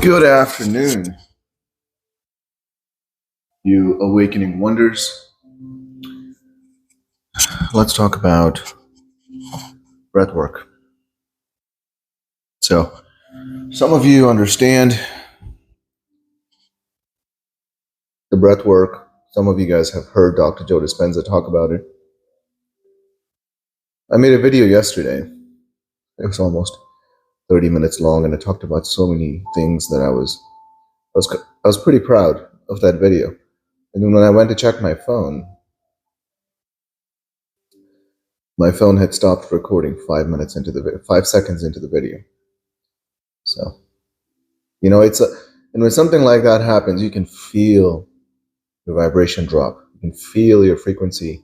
Good afternoon, you awakening wonders. Let's talk about breathwork. So, some of you understand the breathwork. Some of you guys have heard Dr. Joe Dispenza talk about it. I made a video yesterday. It was almost 30 minutes long, and I talked about so many things that I was pretty proud of that video. And then when I went to check my phone had stopped recording 5 seconds into the video. So, and when something like that happens, you can feel your vibration drop. You can feel your frequency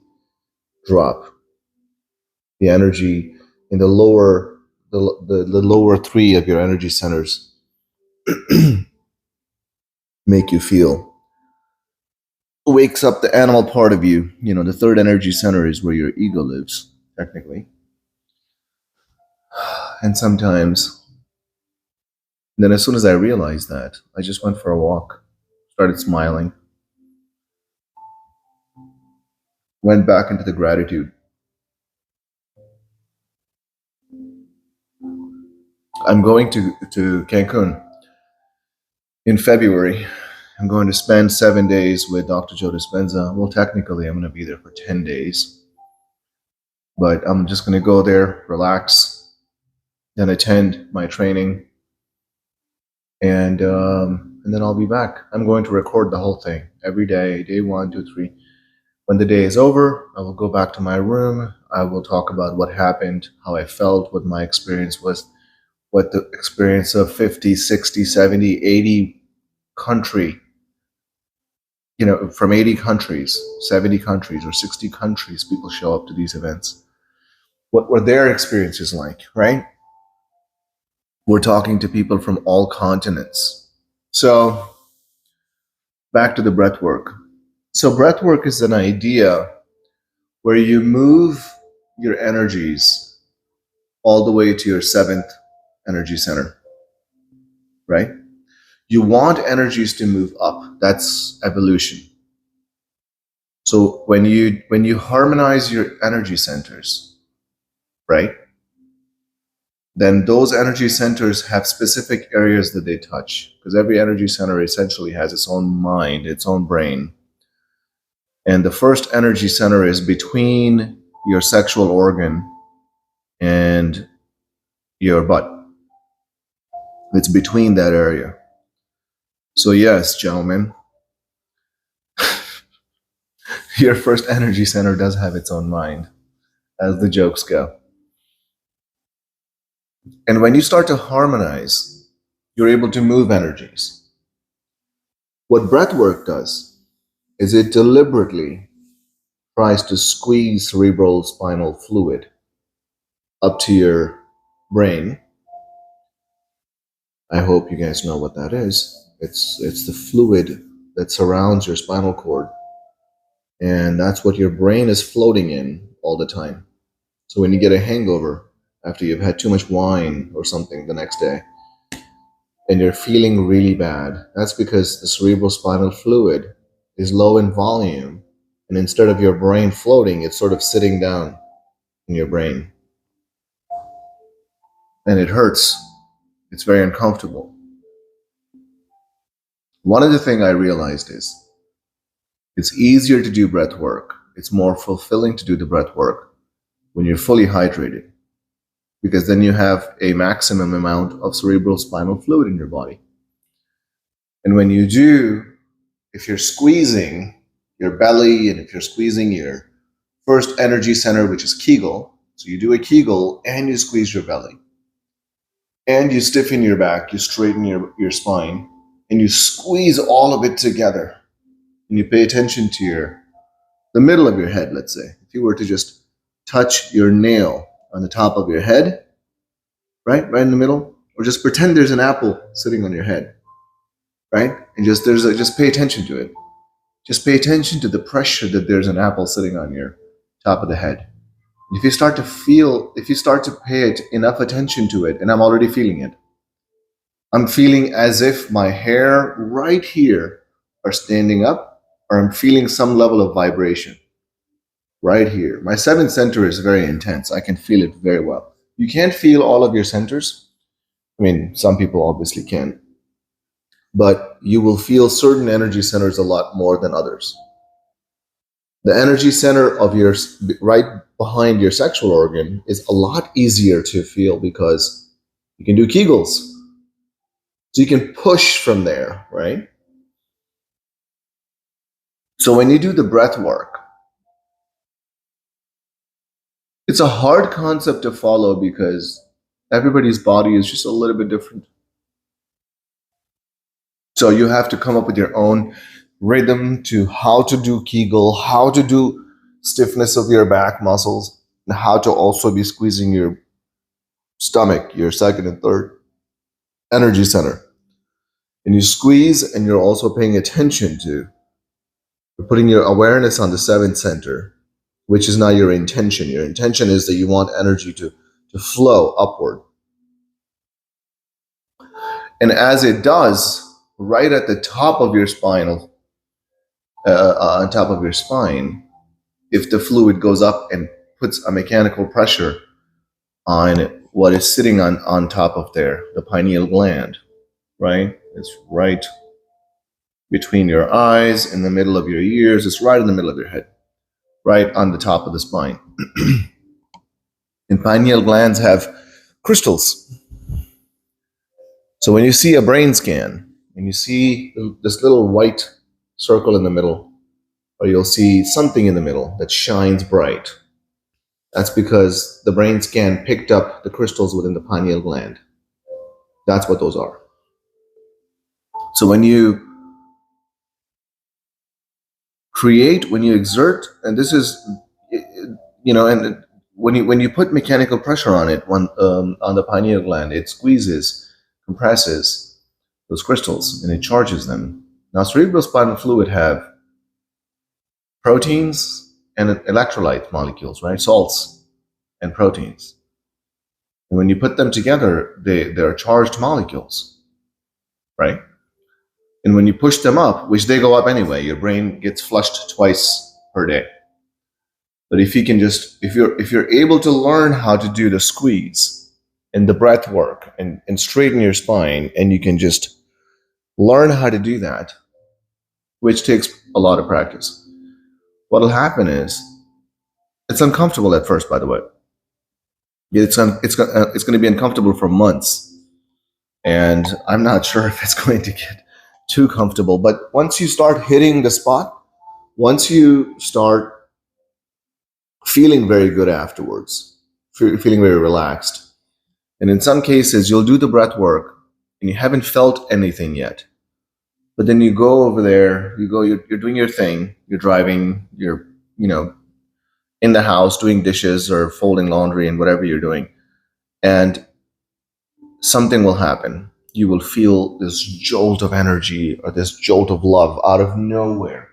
drop. The energy in the lower three of your energy centers make you feel. Wakes up the animal part of you. The third energy center is where your ego lives, technically. And sometimes, then as soon as I realized that, I just went for a walk, started smiling, went back into the gratitude. I'm going to Cancun in February. I'm going to spend 7 days with Dr. Joe Dispenza. Well, technically, I'm going to be there for 10 days. But I'm just going to go there, relax, then attend my training, and then I'll be back. I'm going to record the whole thing every day, day 1, 2, 3. When the day is over, I will go back to my room. I will talk about what happened, how I felt, what my experience was, what the experience of 50, 60, 70, 80 country, from 80 countries, 70 countries, or 60 countries, people show up to these events. What were their experiences like, right? We're talking to people from all continents. So, back to the breath work. So breath work is an idea where you move your energies all the way to your 7th energy center, right? You want energies to move up. That's evolution. So when you harmonize your energy centers, right? Then those energy centers have specific areas that they touch, because every energy center essentially has its own mind, its own brain. And the first energy center is between your sexual organ and your butt. It's between that area. So yes, gentlemen, your first energy center does have its own mind, as the jokes go. And when you start to harmonize, you're able to move energies. What breath work does is it deliberately tries to squeeze cerebral spinal fluid up to your brain. I hope you guys know what that is. It's the fluid that surrounds your spinal cord. And that's what your brain is floating in all the time. So when you get a hangover after you've had too much wine or something the next day, and you're feeling really bad, that's because the cerebral spinal fluid is low in volume, and instead of your brain floating, it's sort of sitting down in your brain. And it hurts. It's very uncomfortable. One of the things I realized is it's easier to do breath work. It's more fulfilling to do the breath work when you're fully hydrated, because then you have a maximum amount of cerebral spinal fluid in your body. And when you do, if you're squeezing your belly and if you're squeezing your first energy center, which is 𝐶𝐽, so you do a 𝐶𝐽 and you squeeze your belly, and you stiffen your back, you straighten your spine, and you squeeze all of it together, and you pay attention to the middle of your head, let's say. If you were to just touch your nail on the top of your head, right in the middle, or just pretend there's an apple sitting on your head, right? And just pay attention to it. Just pay attention to the pressure that there's an apple sitting on your top of the head. And if you start to pay enough attention to it, and I'm already feeling it, I'm feeling as if my hair right here are standing up, or I'm feeling some level of vibration right here. My seventh center is very intense. I can feel it very well. You can't feel all of your centers. I mean, some people obviously can, but you will feel certain energy centers a lot more than others. The energy center of your right behind your sexual organ is a lot easier to feel because you can do Kegels. So you can push from there, right? So when you do the breath work, it's a hard concept to follow because everybody's body is just a little bit different. So you have to come up with your own rhythm to how to do Kegel, how to do stiffness of your back muscles, and how to also be squeezing your stomach, your second and third energy center. And you squeeze, and you're also paying attention to, you're putting your awareness on the seventh center, which is not your intention. Your intention is that you want energy to flow upward. And as it does, right at the top of your spinal, on top of your spine, if the fluid goes up and puts a mechanical pressure on what is sitting on top of there, the pineal gland, right? It's right between your eyes, in the middle of your ears. It's right in the middle of your head, right on the top of the spine. And pineal glands have crystals. So when you see a brain scan and you see this little white circle in the middle, or you'll see something in the middle that shines bright, that's because the brain scan picked up the crystals within the pineal gland. That's what those are. So when you create, when you exert, and this is, and when you put mechanical pressure on it, on the pineal gland, it squeezes, compresses those crystals, and it charges them. Now, cerebrospinal fluid have proteins and electrolyte molecules, right? Salts and proteins. And when you put them together, they're charged molecules, right? And when you push them up, which they go up anyway, your brain gets flushed twice per day. But if you can just, if you're able to learn how to do the squeeze and the breath work and straighten your spine, and you can just learn how to do that, which takes a lot of practice, what'll happen is, it's uncomfortable at first, by the way. It's going to be uncomfortable for months. And I'm not sure if it's going to get too comfortable. But once you start hitting the spot, once you start feeling very good afterwards, feeling very relaxed, and in some cases, you'll do the breath work and you haven't felt anything yet. But then you go over there, you're doing your thing, you're driving, you're, in the house doing dishes or folding laundry and whatever you're doing. And something will happen. You will feel this jolt of energy or this jolt of love out of nowhere.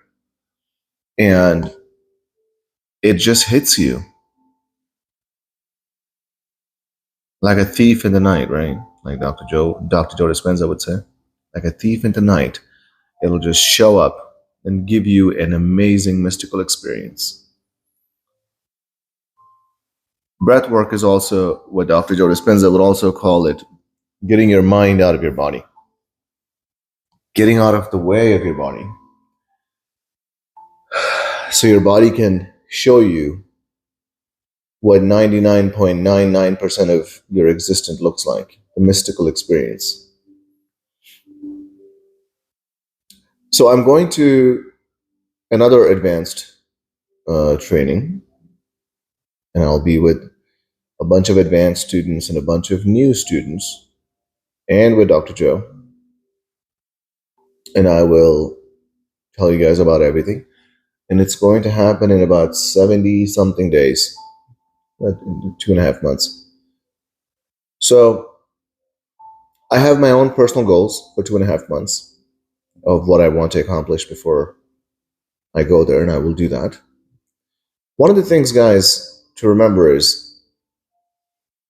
And it just hits you like a thief in the night, right? Like Dr. Joe Dispenza would say, like a thief in the night. It'll just show up and give you an amazing mystical experience. Breath work is also what Dr. Joe Dispenza would also call it, getting your mind out of your body, getting out of the way of your body, so your body can show you what 99.99% of your existence looks like, the mystical experience. So I'm going to another advanced training, and I'll be with a bunch of advanced students and a bunch of new students, and with Dr. Joe. And I will tell you guys about everything. And it's going to happen in about 70 something days, 2.5 months. So I have my own personal goals for 2.5 months of what I want to accomplish before I go there, and I will do that. One of the things, guys, to remember is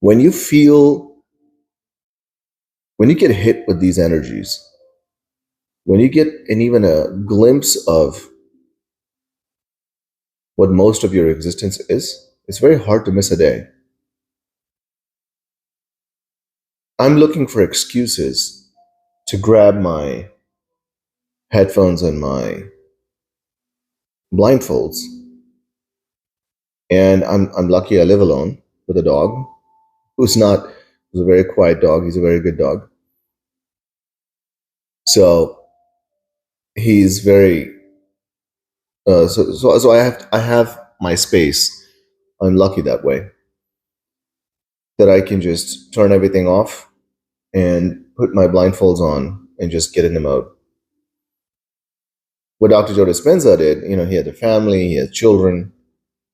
when you feel when you get hit with these energies, when you get even a glimpse of what most of your existence is, it's very hard to miss a day. I'm looking for excuses to grab my headphones and my blindfolds. And I'm lucky I live alone with a dog who's a very quiet dog. He's a very good dog. So he's very so I have my space. I'm lucky that way, that I can just turn everything off and put my blindfolds on and just get in the mode. What Dr. Joe Dispenza did, he had a family, he had children.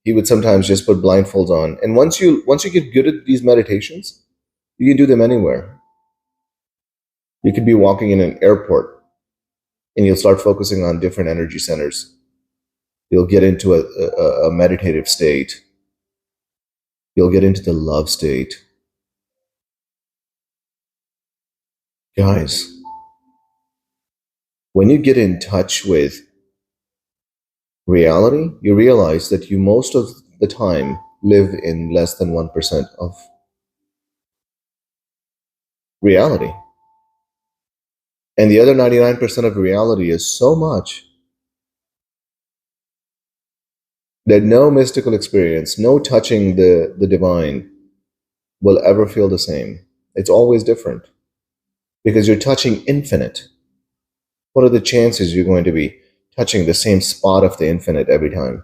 He would sometimes just put blindfolds on. And once you get good at these meditations, you can do them anywhere. You could be walking in an airport and you'll start focusing on different energy centers. You'll get into a meditative state. You'll get into the love state. Guys, when you get in touch with reality, you realize that you most of the time live in less than 1% of reality. And the other 99% of reality is so much that no mystical experience, no touching the divine will ever feel the same. It's always different because you're touching infinite. What are the chances you're going to be touching the same spot of the infinite every time?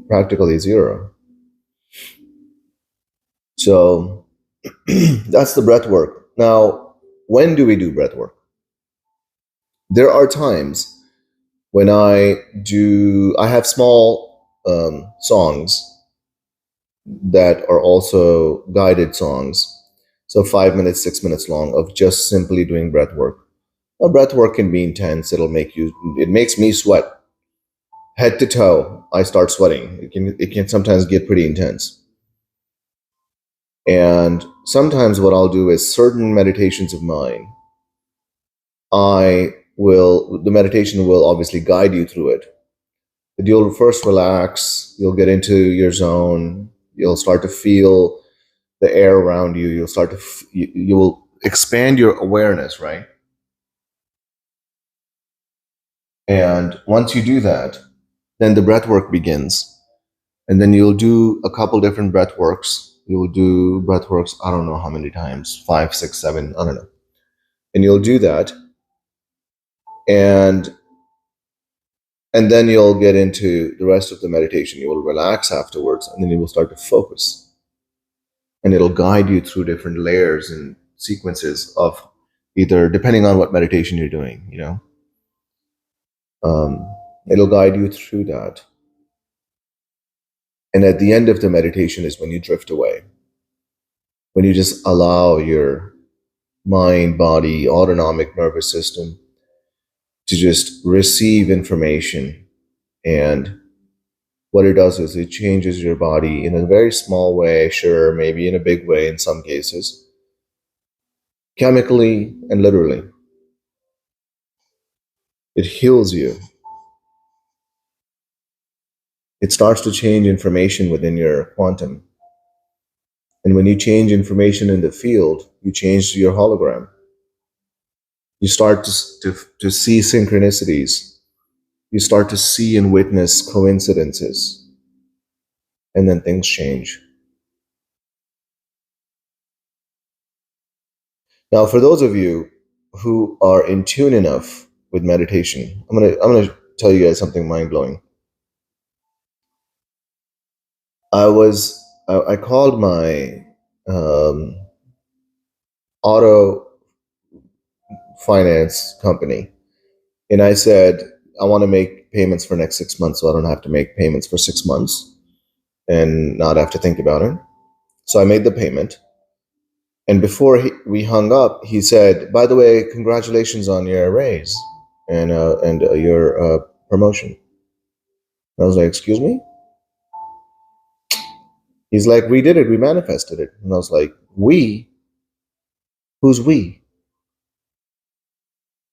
Practically zero. So that's the breath work. Now, when do we do breath work? There are times when I have small songs that are also guided songs. So 5 minutes, 6 minutes long of just simply doing breath work. Now, breath work can be intense. It makes me sweat. Head to toe, I start sweating. It can sometimes get pretty intense. And sometimes what I'll do is certain meditations of mine, the meditation will obviously guide you through it. But you'll first relax, you'll get into your zone, you'll start to feel the air around you, you will expand your awareness, right? And once you do that, then the breath work begins. And then you'll do a couple different breath works. You'll do breath works, I don't know how many times, 5, 6, 7, I don't know. And you'll do that. And then you'll get into the rest of the meditation. You will relax afterwards, and then you will start to focus. And it'll guide you through different layers and sequences of either, depending on what meditation you're doing, it'll guide you through that. And at the end of the meditation is when you drift away. When you just allow your mind, body, autonomic nervous system to just receive information. And what it does is it changes your body in a very small way, sure, maybe in a big way in some cases, chemically and literally. It heals you. It starts to change information within your quantum. And when you change information in the field, you change your hologram. You start to see synchronicities. You start to see and witness coincidences. And then things change. Now, for those of you who are in tune enough with meditation, I'm gonna tell you guys something mind-blowing. I called my auto finance company, and I said, I want to make payments for next 6 months so I don't have to make payments for 6 months and not have to think about it. So I made the payment. And before we hung up, he said, by the way, congratulations on your raise and your promotion. I was like, excuse me? He's like, we did it. We manifested it. And I was like, we? Who's we?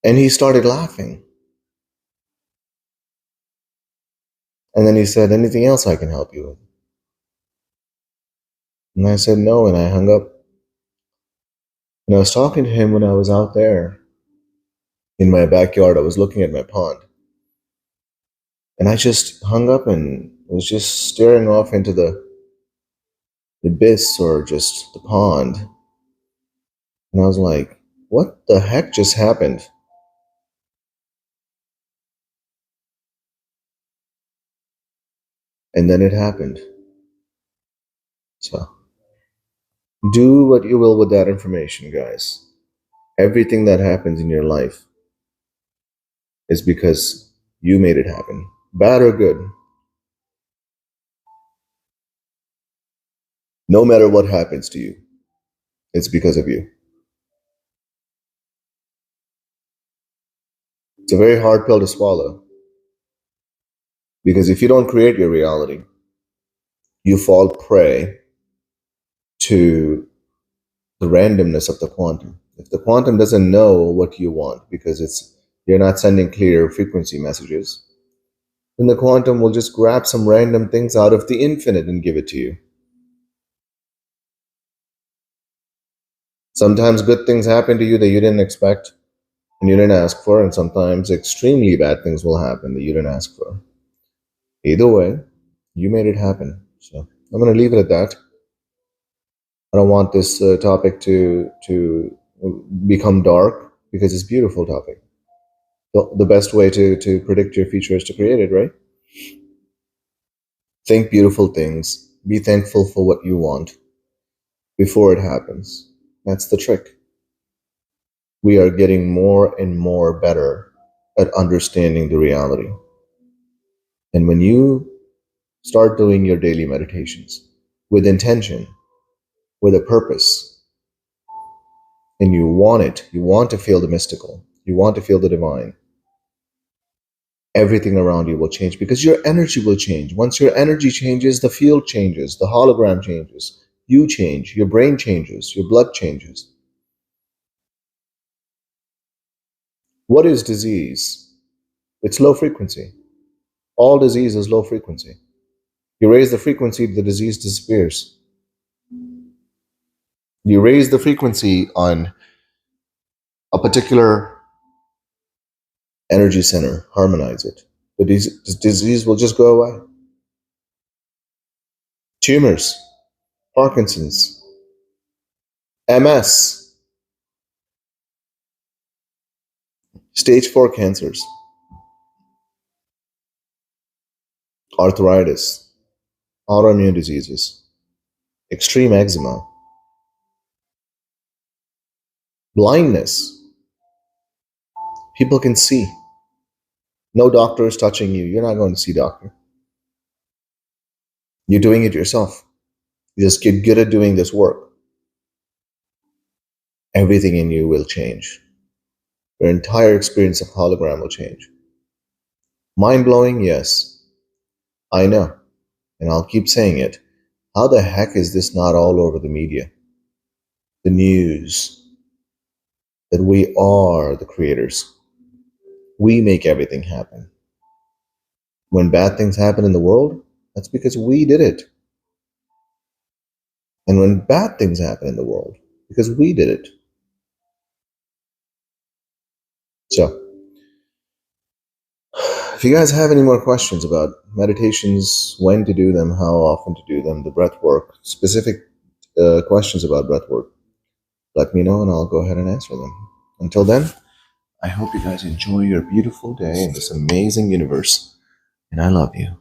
And he started laughing. And then he said, anything else I can help you with? And I said, no, and I hung up. And I was talking to him when I was out there in my backyard. I was looking at my pond. And I just hung up and was just staring off into the abyss or just the pond. And I was like, what the heck just happened? And then it happened. So, do what you will with that information, guys. Everything that happens in your life is because you made it happen, bad or good. No matter what happens to you, it's because of you. It's a very hard pill to swallow, because if you don't create your reality, you fall prey to the randomness of the quantum. If the quantum doesn't know what you want because you're not sending clear frequency messages, then the quantum will just grab some random things out of the infinite and give it to you. Sometimes good things happen to you that you didn't expect and you didn't ask for, and sometimes extremely bad things will happen that you didn't ask for. Either way, you made it happen. So I'm going to leave it at that. I don't want this topic to become dark, because it's a beautiful topic. The best way to predict your future is to create it, right? Think beautiful things. Be thankful for what you want before it happens. That's the trick. We are getting more and more better at understanding the reality. And when you start doing your daily meditations with intention, with a purpose, and you want to feel the mystical, you want to feel the divine, everything around you will change, because your energy will change. Once your energy changes, the field changes, the hologram changes, you change, your brain changes, your blood changes. What is disease? It's low frequency. All disease is low frequency. You raise the frequency, the disease disappears. You raise the frequency on a particular energy center, harmonize it. The disease will just go away. Tumors, Parkinson's, MS, stage 4 cancers, arthritis, autoimmune diseases, extreme eczema, blindness. People can see. No doctor is touching you. You're not going to see doctor. You're doing it yourself. You just get good at doing this work. Everything in you will change. Your entire experience of hologram will change. Mind-blowing? Yes. I know. And I'll keep saying it. How the heck is this not all over the media? The news. That we are the creators. We make everything happen. When bad things happen in the world, that's because we did it. And when bad things happen in the world, because we did it. So, if you guys have any more questions about meditations, when to do them, how often to do them, the breath work, specific questions about breath work, let me know and I'll go ahead and answer them. Until then, I hope you guys enjoy your beautiful day in this amazing universe, and I love you.